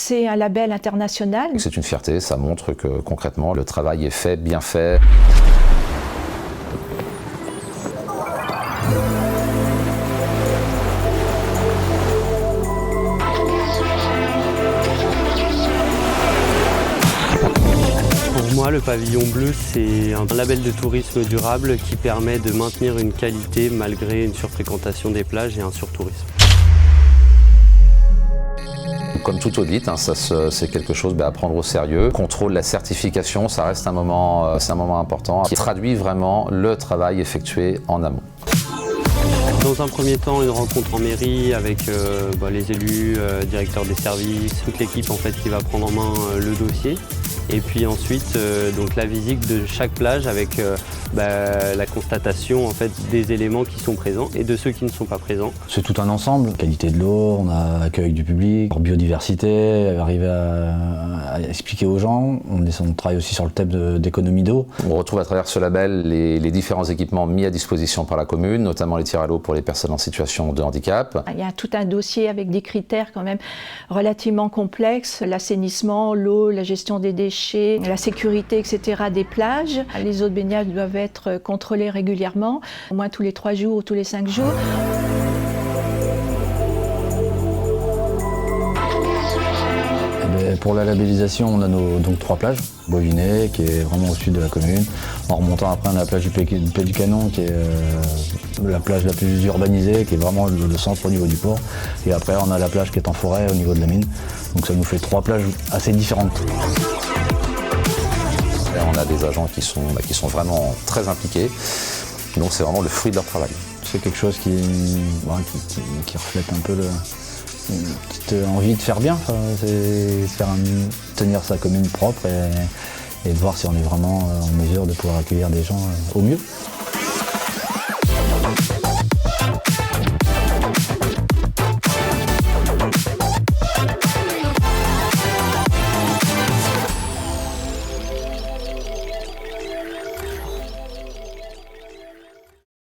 C'est un label international. C'est une fierté, ça montre que concrètement le travail est fait, bien fait. Pour moi, le pavillon bleu, c'est un label de tourisme durable qui permet de maintenir une qualité malgré une surfréquentation des plages et un surtourisme. Comme tout audit, c'est quelque chose à prendre au sérieux. Contrôle, la certification, ça reste un moment important qui traduit vraiment le travail effectué en amont. Dans un premier temps, une rencontre en mairie avec les élus, directeurs des services, toute l'équipe en fait, qui va prendre en main le dossier. Et puis ensuite, donc la visite de chaque plage avec la constatation en fait, des éléments qui sont présents et de ceux qui ne sont pas présents. C'est tout un ensemble, qualité de l'eau, on a accueil du public, biodiversité, arriver à expliquer aux gens. On travaille aussi sur le thème d'économie d'eau. On retrouve à travers ce label les différents équipements mis à disposition par la commune, notamment les tirs à l'eau pour les personnes en situation de handicap. Il y a tout un dossier avec des critères quand même relativement complexes, l'assainissement, l'eau, la gestion des déchets, la sécurité, etc. des plages. Les eaux de baignade doivent être contrôlées régulièrement, au moins tous les 3 jours ou tous les 5 jours. Pour la labellisation, on a donc 3 plages. Beauvinet, qui est vraiment au sud de la commune. En remontant après, on a la plage du Pied du Canon, qui est la plage la plus urbanisée, qui est vraiment le centre au niveau du port. Et après, on a la plage qui est en forêt au niveau de la mine. Donc ça nous fait 3 plages assez différentes. Et on a des agents qui sont vraiment très impliqués. Donc c'est vraiment le fruit de leur travail. C'est quelque chose qui reflète un peu une petite envie de faire bien, c'est tenir sa commune propre et de voir si on est vraiment en mesure de pouvoir accueillir des gens au mieux.